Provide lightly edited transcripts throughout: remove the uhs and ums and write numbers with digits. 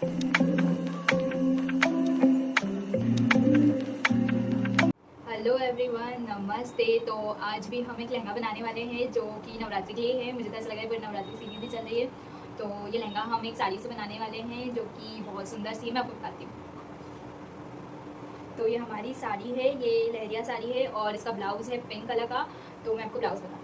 Hello everyone, नमस्ते। तो आज भी हम एक लहंगा बनाने वाले हैं जो कि नवरात्रि के लिए है। मुझे तो ऐसा लग रहा है पूरी नवरात्रि सीरीज भी चल रही है। तो ये लहंगा हम एक साड़ी से बनाने वाले हैं जो कि बहुत सुंदर सी है। मैं आपको बताती हूँ। तो ये हमारी साड़ी है, ये लहरिया साड़ी है और इसका ब्लाउज़ है पिंक कलर का। तो मैं आपको ब्लाउज़ बताती हूँ।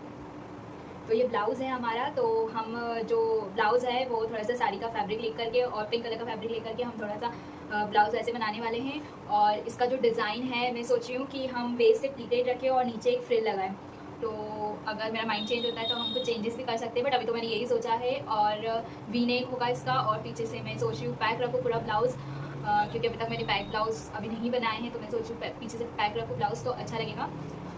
तो ये ब्लाउज़ है हमारा। तो हम जो ब्लाउज़ है वो थोड़ा सा साड़ी का फैब्रिक लेकर के और पिंक कलर का फैब्रिक लेकर के हम थोड़ा सा ब्लाउज़ ऐसे बनाने वाले हैं। और इसका जो डिज़ाइन है, मैं सोच रही हूँ कि हम वेस्ट से प्लीटेड रखें और नीचे एक फ्रिल लगाएं। तो अगर मेरा माइंड चेंज होता है तो हम कुछ चेंजेस भी कर सकते हैं, बट अभी तो मैंने यही सोचा है। और वी नेक होगा इसका और पीछे से मैं सोच रही हूँ पैक रखूँ पूरा ब्लाउज़, क्योंकि अभी तक मैंने पैक ब्लाउज़ अभी नहीं बनाए हैं। तो मैं सोच रही हूँ पीछे से पैक रखूँ ब्लाउज़, तो अच्छा लगेगा।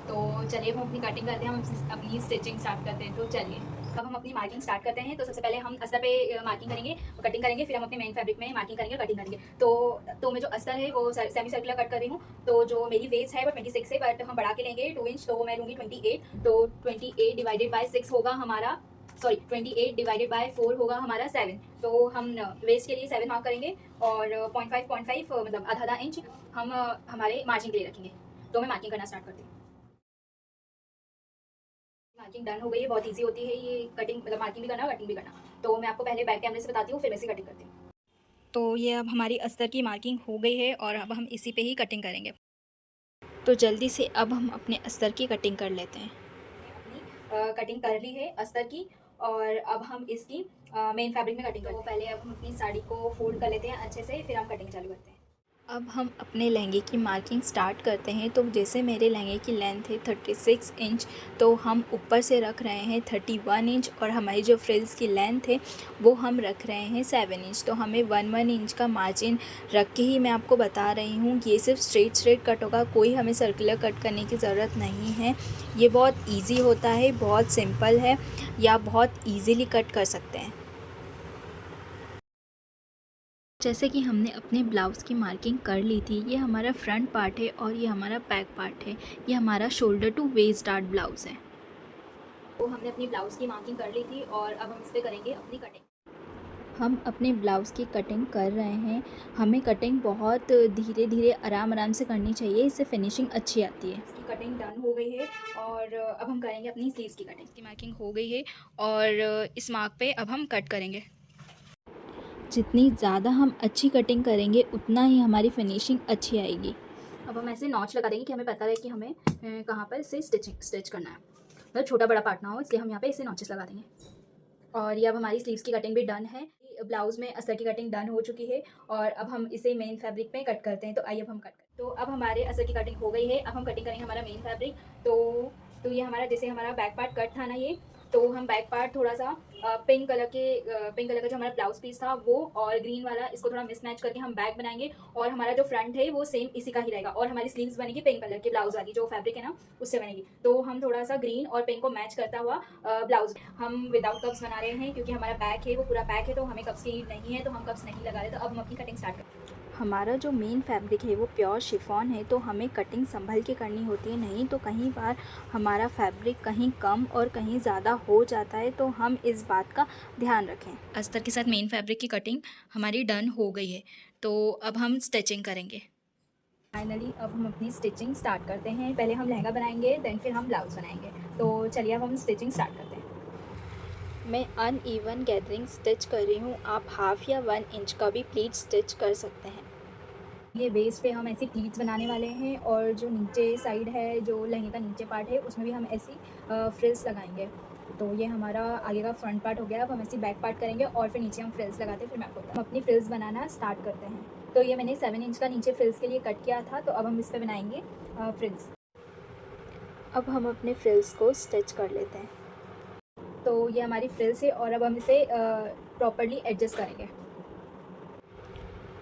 तो चलिए हम अपनी कटिंग करते हैं, हम अपनी स्टिचिंग स्टार्ट करते हैं। तो चलिए अब हम अपनी मार्किंग स्टार्ट करते हैं। तो सबसे पहले हम अस्तर पे मार्किंग करेंगे, कटिंग करेंगे, फिर हम अपने मेन फैब्रिक में मार्किंग करेंगे, कटिंग करेंगे। तो मैं जो अस्तर है वो सेमी सर्कुलर कट कर रही हूँ। तो जो मेरी वेस्ट है वो 26 है, बट हम बढ़ा के लेंगे 2 इंच, तो मैं लूँगी 28। तो 28 डिवाइडेड बाय 6 होगा हमारा, सॉरी 28 डिवाइडेड बाय 4 होगा हमारा 7। तो हम वेस्ट के लिए 7 मार्क करेंगे और 0.5 मतलब आधा इंच हम हमारे मार्जिन के लिए रखेंगे। तो मैं मार्किंग करना स्टार्ट करती हूँ। मार्किंग डन हो गई है। बहुत इजी होती है ये कटिंग, मतलब मार्किंग भी करना और कटिंग भी करना। तो मैं आपको पहले बैक कैमरे से बताती हूँ, फिर वैसे कटिंग करती हूँ। तो ये अब हमारी अस्तर की मार्किंग हो गई है और अब हम इसी पे ही कटिंग करेंगे। तो जल्दी से अब हम अपने अस्तर की कटिंग कर लेते हैं। अपनी कटिंग कर ली है अस्तर की और अब हम इसकी मेन फैब्रिक में कटिंग करते हैं। तो पहले अब हम अपनी साड़ी को फोल्ड कर लेते हैं अच्छे से, फिर हम कटिंग चालू करते हैं। अब हम अपने लहंगे की मार्किंग स्टार्ट करते हैं। तो जैसे मेरे लहंगे की लेंथ है 36 इंच, तो हम ऊपर से रख रहे हैं 31 इंच और हमारी जो फ्रिल्स की लेंथ है वो हम रख रहे हैं 7 इंच। तो हमें 1 इंच का मार्जिन रख के ही मैं आपको बता रही हूँ। ये सिर्फ स्ट्रेट कट होगा, कोई हमें सर्कुलर कट करने की ज़रूरत नहीं है। ये बहुत ईजी होता है, बहुत सिंपल है, या बहुत ईज़िली कट कर सकते हैं। जैसे कि हमने अपने ब्लाउज़ की मार्किंग कर ली थी, ये हमारा फ्रंट पार्ट है और ये हमारा बैक पार्ट है। ये हमारा shoulder to waist dart blouse है। तो हमने अपनी ब्लाउज़ की मार्किंग कर ली थी और अब हम इस पे करेंगे अपनी कटिंग। हम अपने ब्लाउज़ की कटिंग कर रहे हैं। हमें कटिंग बहुत धीरे धीरे आराम से करनी चाहिए, इससे फिनिशिंग अच्छी आती है। इसकी कटिंग डन हो गई है और अब हम करेंगे अपनी स्लीव्स की कटिंग। इसकी मार्किंग हो गई है और इस मार्क पे अब हम कट करेंगे। जितनी ज़्यादा हम अच्छी कटिंग करेंगे उतना ही हमारी फिनिशिंग अच्छी आएगी। अब हम ऐसे नॉच लगा देंगे कि हमें पता रहे कि हमें कहाँ पर इसे स्टिच करना है, मतलब छोटा बड़ा पार्ट ना हो, इसलिए हम यहाँ पे इसे नॉचेस लगा देंगे। और ये अब हमारी स्लीव्स की कटिंग भी डन है। ब्लाउज़ में अस्तर की कटिंग डन हो चुकी है और अब हम इसे मेन फैब्रिक में कट करते हैं। तो आइए अब हम कट करते हैं। तो अब हमारे अस्तर की कटिंग हो गई है। अब हम कटिंग करेंगे हमारा मेन फैब्रिक। तो ये हमारा, जैसे हमारा बैक पार्ट कट था ना, ये तो हम बैक पार्ट थोड़ा सा पिंक कलर का जो हमारा ब्लाउज पीस था वो और ग्रीन वाला, इसको थोड़ा मिसमैच करके हम बैक बनाएंगे। और हमारा जो फ्रंट है वो सेम इसी का ही रहेगा और हमारी स्लीव्स बनेगी पिंक कलर के ब्लाउज वाली, जो फैब्रिक है ना उससे बनेगी। तो हम थोड़ा सा ग्रीन और पिंक को मैच करता हुआ ब्लाउज हम विदाउट कप्स बना रहे हैं, क्योंकि हमारा बैक है वो पूरा पैक है, तो हमें कप्स की नीड नहीं है, तो हम कप्स नहीं लगा रहे। तो अब हम अपनी कटिंग स्टार्ट करते हैं। हमारा जो मेन फैब्रिक है वो प्योर शिफॉन है, तो हमें कटिंग संभल के करनी होती है, नहीं तो कहीं बार हमारा फैब्रिक कहीं कम और कहीं ज़्यादा हो जाता है, तो हम इस बात का ध्यान रखें। अस्तर के साथ मेन फैब्रिक की कटिंग हमारी डन हो गई है। तो अब हम स्टिचिंग करेंगे। फाइनली अब हम अपनी स्टिचिंग स्टार्ट करते हैं। पहले हम लहंगा बनाएंगे, देन फिर हम ब्लाउज़ बनाएंगे। तो चलिए अब हम स्टिचिंग स्टार्ट करते हैं। मैं अनइवन गैदरिंग स्टिच कर रही हूँ, आप हाफ या 1 इंच का भी प्लीट स्टिच कर सकते हैं। ये वेस्ट पे हम ऐसी प्लीट्स बनाने वाले हैं और जो नीचे साइड है, जो लहंगे का नीचे पार्ट है, उसमें भी हम ऐसी फ्रिल्स लगाएंगे। तो ये हमारा आगे का फ्रंट पार्ट हो गया। अब हम ऐसी बैक पार्ट करेंगे और फिर नीचे हम फ्रिल्स लगाते हैं। फिर मैं आपको हम अपनी फ्रिल्स बनाना स्टार्ट करते हैं। तो ये मैंने 7 इंच का नीचे फ्रिल्स के लिए कट किया था, तो अब हम इस पर बनाएंगे फ्रिल्स। अब हम अपने फ्रिल्स को स्टिच कर लेते हैं। तो ये हमारी फ्रिल्स है और अब हम इसे प्रॉपरली एडजस्ट करेंगे।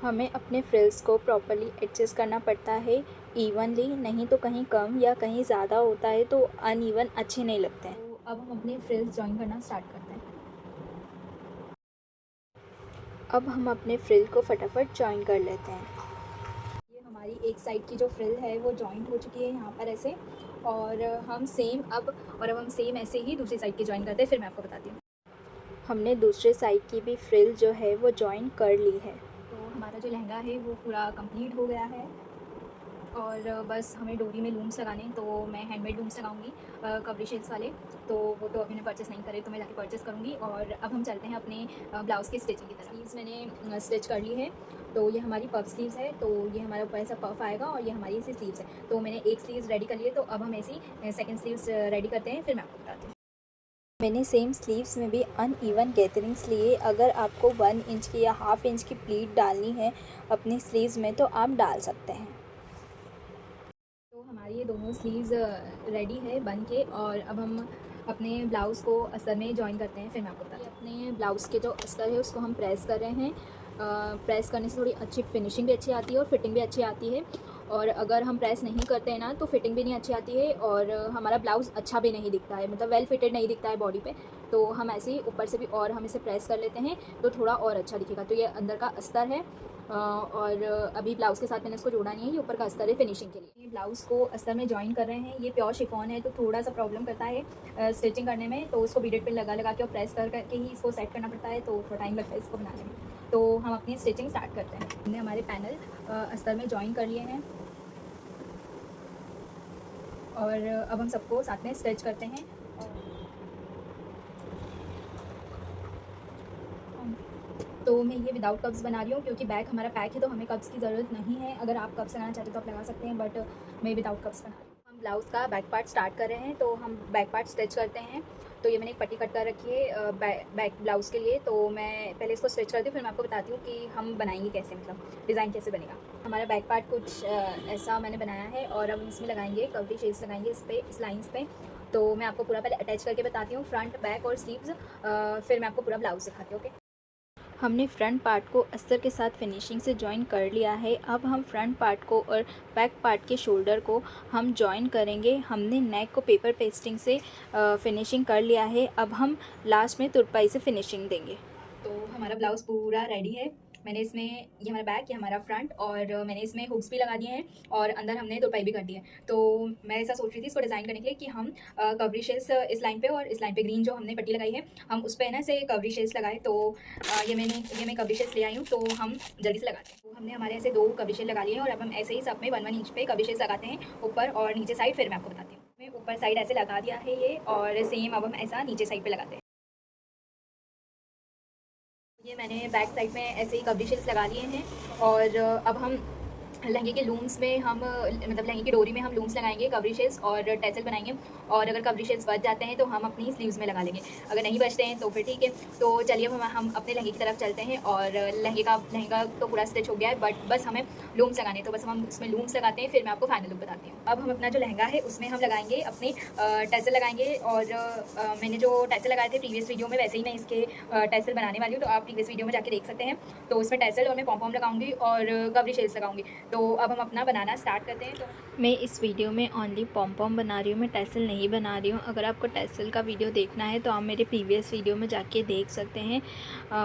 हमें अपने फ्रिल्स को प्रॉपरली एडजस्ट करना पड़ता है इवनली, नहीं तो कहीं कम या कहीं ज़्यादा होता है तो अनइवन अच्छे नहीं लगते हैं। तो अब हम अपने फ्रिल्स जॉइन करना स्टार्ट करते हैं। अब हम अपने फ्रिल को फटाफट जॉइन कर लेते हैं। ये हमारी एक साइड की जो फ्रिल है वो जॉइंट हो चुकी है यहाँ पर ऐसे, और हम सेम ऐसे ही दूसरी साइड की जॉइन करते हैं। फिर मैं आपको बताती हूँ। हमने दूसरे साइड की भी फ्रिल जो है वो जॉइन कर ली है। तो हमारा जो लहंगा है वो पूरा कंप्लीट हो गया है और बस हमें डोरी में लूम्स लगाने, तो मैं हैंडमेड लूम्स लगाऊंगी कवरी शेल्स वाले। तो वो तो अभी मैंने परचेस नहीं करे, तो मैं जाके परचेस करूँगी। और अब हम चलते हैं अपने ब्लाउज़ की स्टिचिंग की तरफ। स्लीव्स मैंने स्टिच कर ली है। तो ये हमारी पफ स्लीव्स है, तो ये हमारा ऊपर ऐसा पफ आएगा और ये हमारी ऐसी स्लीव्स है। तो मैंने एक स्लीव्स रेडी कर ली है, तो अब हम ऐसी सेकेंड स्लीव्स रेडी करते हैं, फिर मैं आपको बताती हूँ। मैंने सेम स्लीव्स में भी अनइवन गैदरिंग्स लिए। अगर आपको 1 इंच की या हाफ इंच की प्लीट डालनी है अपनी स्लीव्स में तो आप डाल सकते हैं। तो हमारी ये दोनों स्लीव्स रेडी है बन के, और अब हम अपने ब्लाउज़ को अस्तर में जॉइन करते हैं, फिर मैं आपको बताती हूँ। अपने ब्लाउज़ के जो अस्तर है उसको हम प्रेस कर रहे हैं। प्रेस करने से थोड़ी अच्छी फिनिशिंग भी अच्छी आती है और फिटिंग भी अच्छी आती है। और अगर हम प्रेस नहीं करते हैं ना तो फिटिंग भी नहीं अच्छी आती है और हमारा ब्लाउज़ अच्छा भी नहीं दिखता है, मतलब वेल फिटेड नहीं दिखता है बॉडी पे। तो हम ऐसे ही ऊपर से भी और हम इसे प्रेस कर लेते हैं तो थोड़ा और अच्छा दिखेगा। तो ये अंदर का अस्तर है और अभी ब्लाउज़ के साथ मैंने इसको जोड़ा नहीं है, ये ऊपर का अस्तर है फिनिशिंग के लिए। ये ब्लाउज़ को अस्तर में जॉइन कर रहे हैं। ये प्योर शिफॉन है तो थोड़ा सा प्रॉब्लम करता है स्टिचिंग करने में, तो उसको बीडेड पे लगा लगा के और प्रेस कर करके ही इसको सेट करना पड़ता है, तो थोड़ा टाइम लगता है इसको बनाने में। तो हम अपनी स्टिचिंग स्टार्ट करते हैं। हमने हमारे पैनल अस्तर में जॉइन कर लिए हैं और अब हम सबको साथ में स्टिच करते हैं। तो मैं ये विदाउट कप्स बना रही हूँ क्योंकि बैक हमारा पैक है, तो हमें कप्स की ज़रूरत नहीं है। अगर आप कप्स लगाना चाहते हो तो आप लगा सकते हैं, बट मैं विदाउट कप्स बना रही हूँ। हम ब्लाउज़ का बैक पार्ट स्टार्ट कर रहे हैं, तो हम बैक पार्ट स्टिच करते हैं। तो ये मैंने एक पट्टी कट कर रखी है बैक ब्लाउज़ के लिए, तो मैं पहले इसको स्टिच करती हूँ, फिर मैं आपको बताती हूँ कि हम बनाएंगे कैसे, मतलब डिज़ाइन कैसे बनेगा। हमारा बैक पार्ट कुछ ऐसा मैंने बनाया है और अब इसमें लगाएंगे कवरी शेड्स लगाएंगे इस पर, इस लाइन्स पे। तो मैं आपको पूरा पहले अटैच करके बताती हूँ, फ्रंट बैक और स्लीव्स, फिर मैं आपको पूरा ब्लाउज़ दिखाती हूँ। ओके, हमने फ्रंट पार्ट को अस्तर के साथ फिनिशिंग से जॉइन कर लिया है। अब हम फ्रंट पार्ट को और बैक पार्ट के शोल्डर को हम जॉइन करेंगे। हमने नेक को पेपर पेस्टिंग से फिनिशिंग कर लिया है। अब हम लास्ट में तुरपाई से फिनिशिंग देंगे। तो हमारा ब्लाउज़ पूरा रेडी है। मैंने इसमें, ये हमारा बैक, ये हमारा फ्रंट, और मैंने इसमें हुक्स भी लगा दिए हैं और अंदर हमने तुरपाई भी कर दी है। तो मैं ऐसा सोच रही थी इसको डिज़ाइन करने के लिए कि हम कवरी शेल्स इस लाइन पे और इस लाइन पे ग्रीन जो हमने पट्टी लगाई है हम उस पर ना से कवरी शेल्स लगाए। तो ये मैं कवरी शेल्स ले आई हूँ, तो हम जल्दी से लगाते हैं। तो हमने हमारे ऐसे 2 कवरी शेल लगा लिए हैं और अब हम ऐसे ही सब में 1-1 इंच पे कवरी शेल्स लगाते हैं, ऊपर और नीचे साइड। फिर मैं आपको बताती हूँ। मैं ऊपर साइड ऐसे लगा दिया है ये, और सेम अब हम ऐसा नीचे साइड पे लगाते हैं। ये मैंने बैक साइड में ऐसे ही कवरी शेल्स लगा लिए हैं और अब हम लहंगे के लूम्स में हम, मतलब लहंगे की डोरी में हम लूम्स लगाएंगे कवरी शेल्स और टैसल बनाएंगे। और अगर कवरी शेल्स बच जाते हैं तो हम अपनी स्लीव्स में लगा लेंगे, अगर नहीं बचते हैं तो फिर ठीक है। तो चलिए हम अपने लहंगे की तरफ चलते हैं। और लहंगा तो पूरा स्टिच हो गया है, बट बस हमें लूम्स लगाने, तो बस हम उसमें लूम्स लगाते हैं, फिर मैं आपको फाइनल लुक बताती हूँ। अब हम अपना जो लहंगा है उसमें हम लगाएंगे अपने टैसल लगाएंगे। और मैंने जो टैसल लगाए थे प्रीवियस वीडियो में, वैसे ही मैं इसके टैसल बनाने वाली हूँ, तो आप प्रीवियस वीडियो में जाके देख सकते हैं। तो उसमें टैसल और मैं पॉम लगाऊंगी और कवरी शेल्स लगाऊंगी। तो अब हम अपना बनाना स्टार्ट करते हैं। तो मैं इस वीडियो में ओनली पॉम बना रही हूँ, मैं टैसल नहीं बना रही हूँ। अगर आपको टैसल का वीडियो देखना है तो आप मेरे प्रीवियस वीडियो में जाके देख सकते हैं।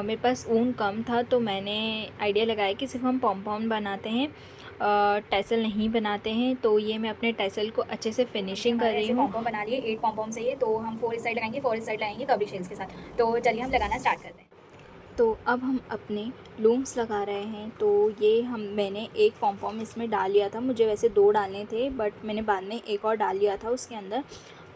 मेरे पास ऊन कम था तो मैंने आइडिया लगाया कि सिर्फ हम पॉम बनाते हैं, टैसल नहीं बनाते हैं। तो ये मैं अपने टैसल को अच्छे से फिनिशिंग कर रही हूँ। पॉम बना लिए 8 पॉम से ये, तो हम 4 इस साइड लगाएंगे, 4 इस साइड लगाएंगे कवरी शेल्स के साथ। तो चलिए हम लगाना स्टार्ट करते हैं। तो अब हम अपने लूम्स लगा रहे हैं। तो ये मैंने एक पॉम इसमें डाल लिया था, मुझे वैसे 2 डालने थे बट मैंने बाद में एक और डाल लिया था उसके अंदर।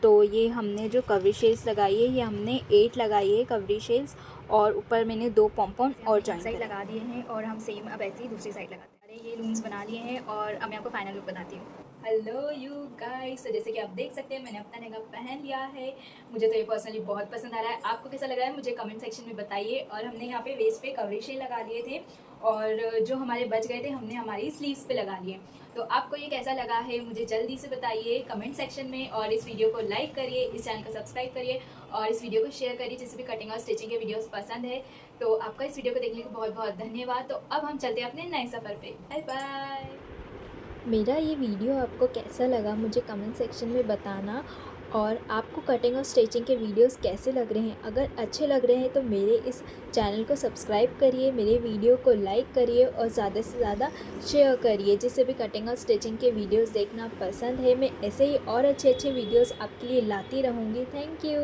तो ये हमने जो कवरी शेल्स लगाई है ये हमने 8 लगाई है कवरी शेल्स, और ऊपर मैंने 2 पॉम और जॉइन साइड लगा दिए हैं। और हम सेम अब ऐसे ही दूसरी साइड लगाते हैं। अरे ये लूम्स बना लिए हैं और अब मैं आपको फाइनल लुक बताती हूँ। हेलो यू गाइस, तो जैसे कि आप देख सकते हैं मैंने अपना लहंगा पहन लिया है। मुझे तो ये पर्सनली बहुत पसंद आ रहा है। आपको कैसा लग रहा है मुझे कमेंट सेक्शन में बताइए। और हमने यहाँ पे वेस्ट पे कवरी शेल लगा लिए थे और जो हमारे बच गए थे हमने हमारी स्लीव्स पे लगा लिए। तो आपको ये कैसा लगा है मुझे जल्दी से बताइए कमेंट सेक्शन में। और इस वीडियो को लाइक करिए, इस चैनल को सब्सक्राइब करिए और इस वीडियो को शेयर करिए जिसे भी कटिंग और स्टिचिंग के वीडियोस पसंद है। तो आपका इस वीडियो को देखने को बहुत बहुत धन्यवाद। तो अब हम चलते हैं अपने नए सफ़र पे। Bye bye. मेरा ये वीडियो आपको कैसा लगा मुझे कमेंट सेक्शन में बताना। और आपको कटिंग और स्टिचिंग के वीडियोस कैसे लग रहे हैं, अगर अच्छे लग रहे हैं तो मेरे इस चैनल को सब्सक्राइब करिए, मेरे वीडियो को लाइक करिए और ज़्यादा से ज़्यादा शेयर करिए। जिसे भी कटिंग और स्टिचिंग के वीडियोस देखना पसंद है, मैं ऐसे ही और अच्छे अच्छे वीडियोस आपके लिए लाती रहूँगी। Thank you.